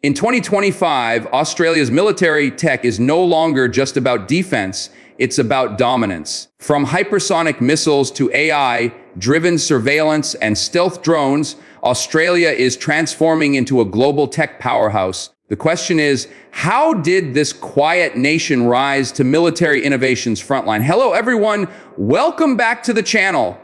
In 2025, Australia's military tech is no longer just about defense, it's about dominance. From hypersonic missiles to AI-driven surveillance and stealth drones, Australia is transforming into a global tech powerhouse. The question is, how did this quiet nation rise to military innovation's frontline? Hello, everyone. Welcome back to the channel.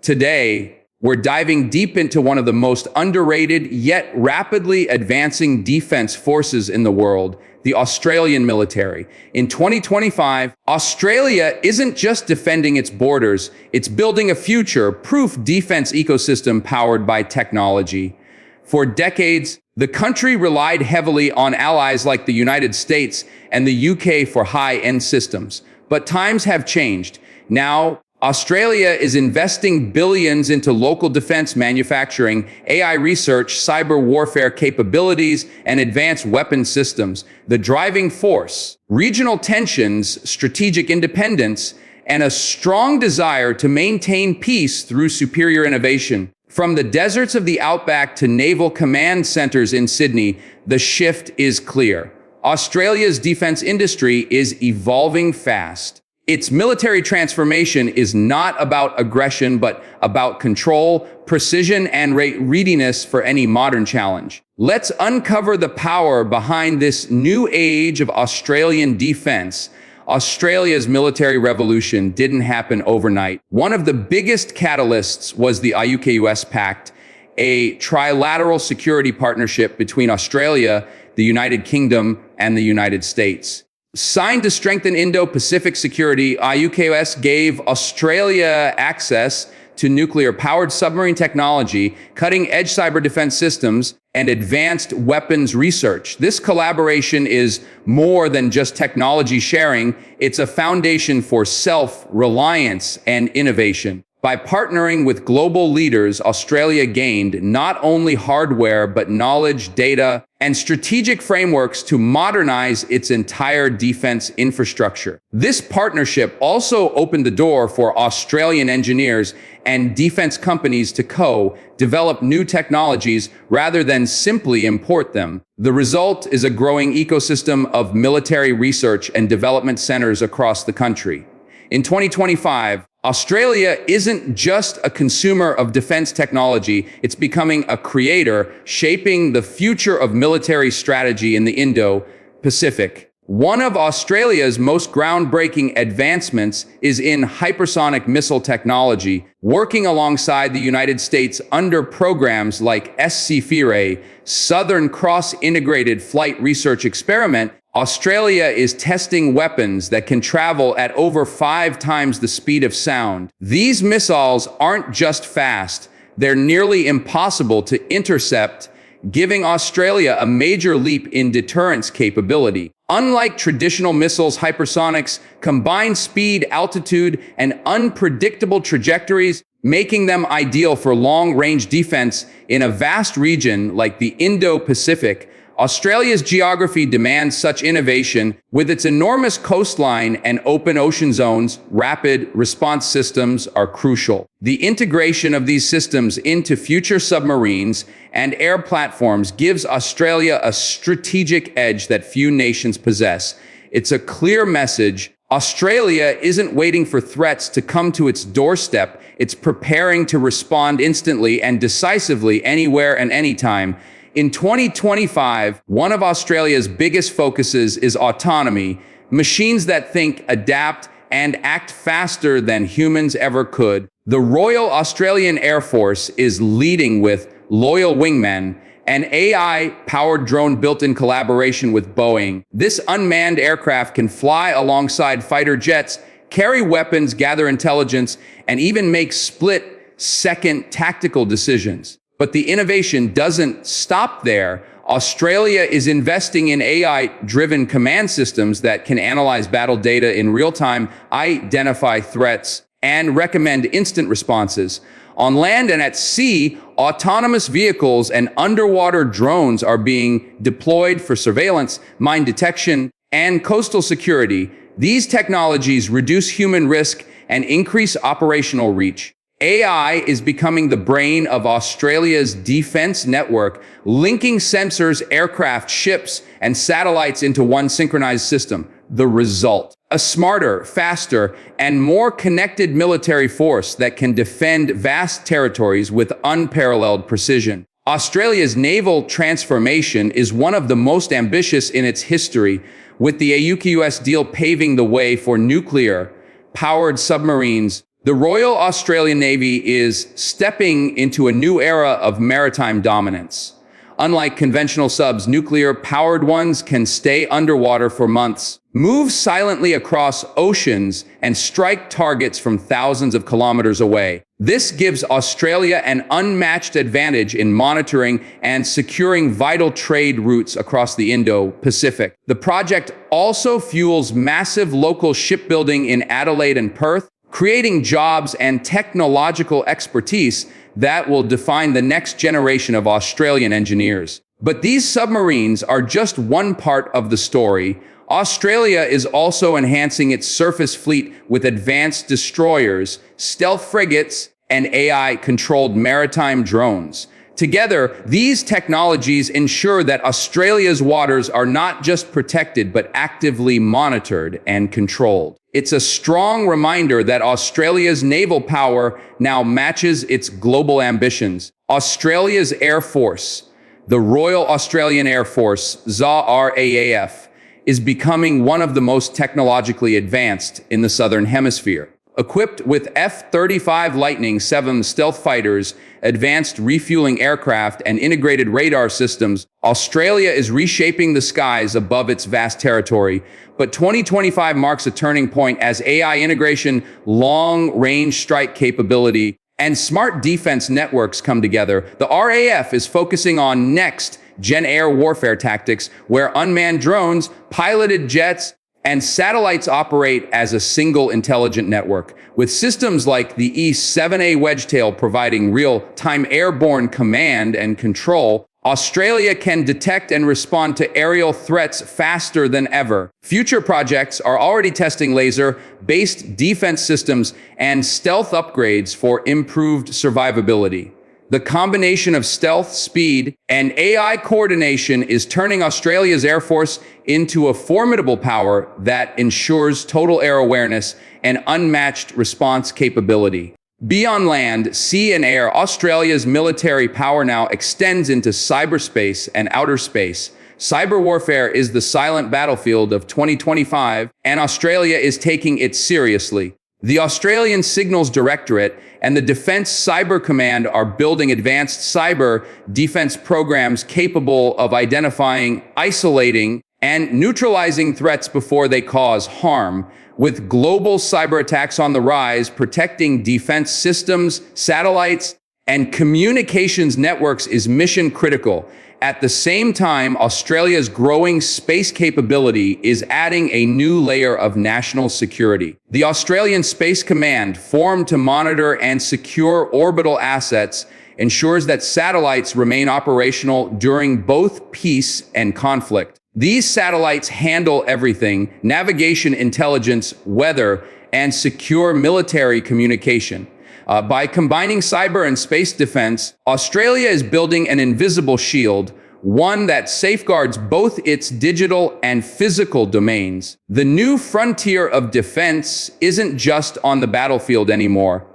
Today, we're diving deep into one of the most underrated yet rapidly advancing defense forces in the world, the Australian military. In 2025, Australia isn't just defending its borders, it's building a future-proof defense ecosystem powered by technology. For decades, the country relied heavily on allies like the United States and the UK for high-end systems. But times have changed. Now, Australia is investing billions into local defense manufacturing, AI research, cyber warfare capabilities, and advanced weapon systems. The driving force, regional tensions, strategic independence, and a strong desire to maintain peace through superior innovation. From the deserts of the outback to naval command centers in Sydney, the shift is clear. Australia's defense industry is evolving fast. Its military transformation is not about aggression, but about control, precision, and readiness for any modern challenge. Let's uncover the power behind this new age of Australian defense. Australia's military revolution didn't happen overnight. One of the biggest catalysts was the AUKUS Pact, a trilateral security partnership between Australia, the United Kingdom, and the United States. Signed to strengthen Indo-Pacific security, AUKUS gave Australia access to nuclear-powered submarine technology, cutting-edge cyber defense systems, and advanced weapons research. This collaboration is more than just technology sharing, it's a foundation for self-reliance and innovation. By partnering with global leaders, Australia gained not only hardware, but knowledge, data, and strategic frameworks to modernize its entire defense infrastructure. This partnership also opened the door for Australian engineers and defense companies to co-develop new technologies rather than simply import them. The result is a growing ecosystem of military research and development centers across the country. In 2025, Australia isn't just a consumer of defense technology, it's becoming a creator, shaping the future of military strategy in the Indo-Pacific. One of Australia's most groundbreaking advancements is in hypersonic missile technology, working alongside the United States under programs like SCFIRE, Southern Cross Integrated Flight Research Experiment. Australia is testing weapons that can travel at over 5 times the speed of sound. These missiles aren't just fast, they're nearly impossible to intercept, giving Australia a major leap in deterrence capability. Unlike traditional missiles, hypersonics combine speed, altitude, and unpredictable trajectories, making them ideal for long-range defense in a vast region like the Indo-Pacific. Australia's geography demands such innovation. With its enormous coastline and open ocean zones, rapid response systems are crucial. The integration of these systems into future submarines and air platforms gives Australia a strategic edge that few nations possess. It's a clear message. Australia isn't waiting for threats to come to its doorstep. It's preparing to respond instantly and decisively anywhere and anytime. In 2025, one of Australia's biggest focuses is autonomy, machines that think, adapt, and act faster than humans ever could. The Royal Australian Air Force is leading with Loyal Wingmen, an AI-powered drone built in collaboration with Boeing. This unmanned aircraft can fly alongside fighter jets, carry weapons, gather intelligence, and even make split-second tactical decisions. But the innovation doesn't stop there. Australia is investing in AI-driven command systems that can analyze battle data in real time, identify threats, and recommend instant responses. On land and at sea, autonomous vehicles and underwater drones are being deployed for surveillance, mine detection, and coastal security. These technologies reduce human risk and increase operational reach. AI is becoming the brain of Australia's defense network, linking sensors, aircraft, ships, and satellites into one synchronized system. The result: a smarter, faster, and more connected military force that can defend vast territories with unparalleled precision. Australia's naval transformation is one of the most ambitious in its history, with the AUKUS deal paving the way for nuclear-powered submarines. The Royal Australian Navy is stepping into a new era of maritime dominance. Unlike conventional subs, nuclear-powered ones can stay underwater for months, move silently across oceans, and strike targets from thousands of kilometers away. This gives Australia an unmatched advantage in monitoring and securing vital trade routes across the Indo-Pacific. The project also fuels massive local shipbuilding in Adelaide and Perth, creating jobs and technological expertise that will define the next generation of Australian engineers. But these submarines are just one part of the story. Australia is also enhancing its surface fleet with advanced destroyers, stealth frigates, and AI-controlled maritime drones. Together, these technologies ensure that Australia's waters are not just protected, but actively monitored and controlled. It's a strong reminder that Australia's naval power now matches its global ambitions. Australia's Air Force, the Royal Australian Air Force, RAAF, is becoming one of the most technologically advanced in the Southern Hemisphere. Equipped with F-35 Lightning VII stealth fighters, advanced refueling aircraft, and integrated radar systems, Australia is reshaping the skies above its vast territory. But 2025 marks a turning point as AI integration, long-range strike capability, and smart defense networks come together. The RAF is focusing on next-gen air warfare tactics, where unmanned drones, piloted jets, and satellites operate as a single intelligent network, with systems like the E-7A Wedgetail providing real-time airborne command and control. Australia can detect and respond to aerial threats faster than ever. Future projects are already testing laser-based defense systems and stealth upgrades for improved survivability. The combination of stealth, speed, and AI coordination is turning Australia's Air Force into a formidable power that ensures total air awareness and unmatched response capability. Beyond land, sea, and air, Australia's military power now extends into cyberspace and outer space. Cyber warfare is the silent battlefield of 2025, and Australia is taking it seriously. The Australian Signals Directorate and the Defence Cyber Command are building advanced cyber defense programs capable of identifying, isolating, and neutralizing threats before they cause harm. With global cyber attacks on the rise, protecting defense systems, satellites, and communications networks is mission critical. At the same time, Australia's growing space capability is adding a new layer of national security. The Australian Space Command, formed to monitor and secure orbital assets, ensures that satellites remain operational during both peace and conflict. These satellites handle everything: navigation, intelligence, weather, and secure military communication. By combining cyber and space defense, Australia is building an invisible shield, one that safeguards both its digital and physical domains. The new frontier of defense isn't just on the battlefield anymore.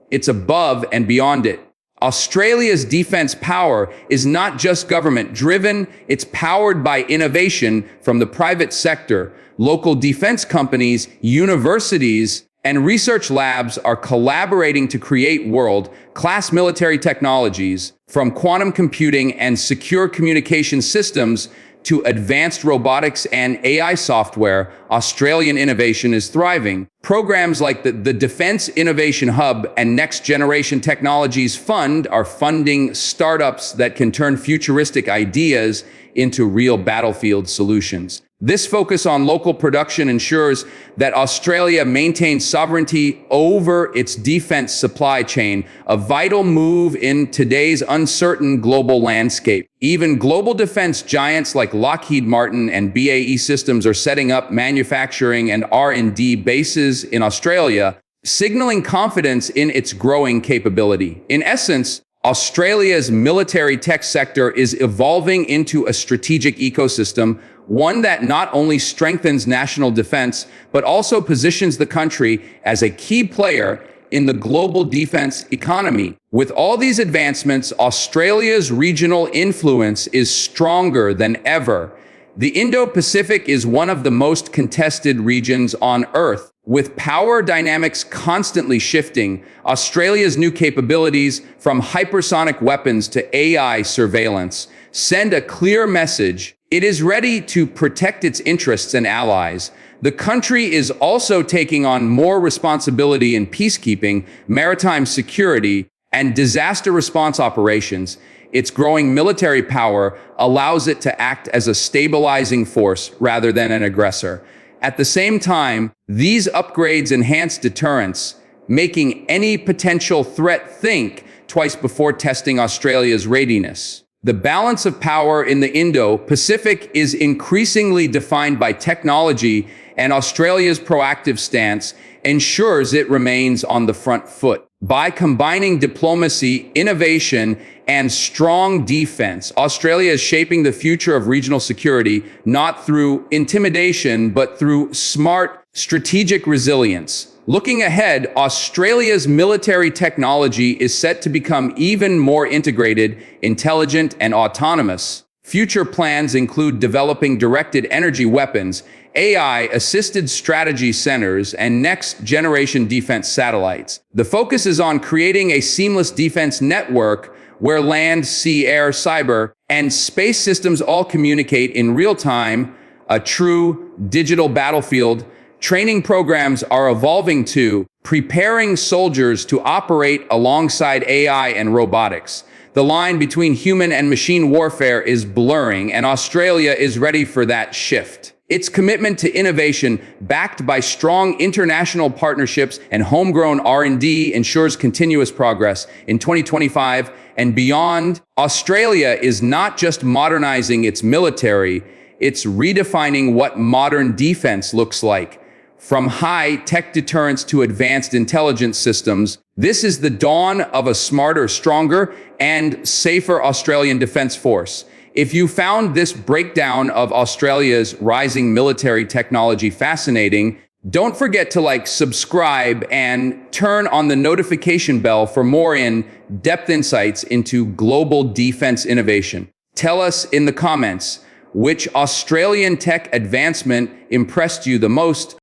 It's above and beyond it. Australia's defense power is not just government-driven, it's powered by innovation from the private sector. Local defense companies, universities, and research labs are collaborating to create world-class military technologies, from quantum computing and secure communication systems to advanced robotics and AI software. Australian innovation is thriving. Programs like the Defence Innovation Hub and Next Generation Technologies Fund are funding startups that can turn futuristic ideas into real battlefield solutions. This focus on local production ensures that Australia maintains sovereignty over its defense supply chain, a vital move in today's uncertain global landscape. Even global defense giants like Lockheed Martin and BAE Systems are setting up manufacturing and R&D bases in Australia. signaling confidence in its growing capability. In essence, Australia's military tech sector is evolving into a strategic ecosystem, one that not only strengthens national defense, but also positions the country as a key player in the global defense economy. With all these advancements, Australia's regional influence is stronger than ever. The Indo-Pacific is one of the most contested regions on Earth. With power dynamics constantly shifting, Australia's new capabilities, from hypersonic weapons to AI surveillance, send a clear message. It is ready to protect its interests and allies. The country is also taking on more responsibility in peacekeeping, maritime security, and disaster response operations. Its growing military power allows it to act as a stabilizing force rather than an aggressor. At the same time, these upgrades enhance deterrence, making any potential threat think twice before testing Australia's readiness. The balance of power in the Indo-Pacific is increasingly defined by technology, and Australia's proactive stance ensures it remains on the front foot. By combining diplomacy, innovation, and strong defense, Australia is shaping the future of regional security, not through intimidation, but through smart, strategic resilience. Looking ahead, Australia's military technology is set to become even more integrated, intelligent, and autonomous. Future plans include developing directed energy weapons, AI-assisted strategy centers, and next-generation defense satellites. The focus is on creating a seamless defense network where land, sea, air, cyber, and space systems all communicate in real time, a true digital battlefield. Training programs are evolving to preparing soldiers to operate alongside AI and robotics. The line between human and machine warfare is blurring, and Australia is ready for that shift. Its commitment to innovation, backed by strong international partnerships and homegrown R&D, ensures continuous progress. In 2025 and beyond, Australia is not just modernizing its military, it's redefining what modern defense looks like. From high-tech deterrence to advanced intelligence systems, this is the dawn of a smarter, stronger, and safer Australian Defence Force. If you found this breakdown of Australia's rising military technology fascinating, don't forget to subscribe, and turn on the notification bell for more in-depth insights into global defense innovation. Tell us in the comments which Australian tech advancement impressed you the most.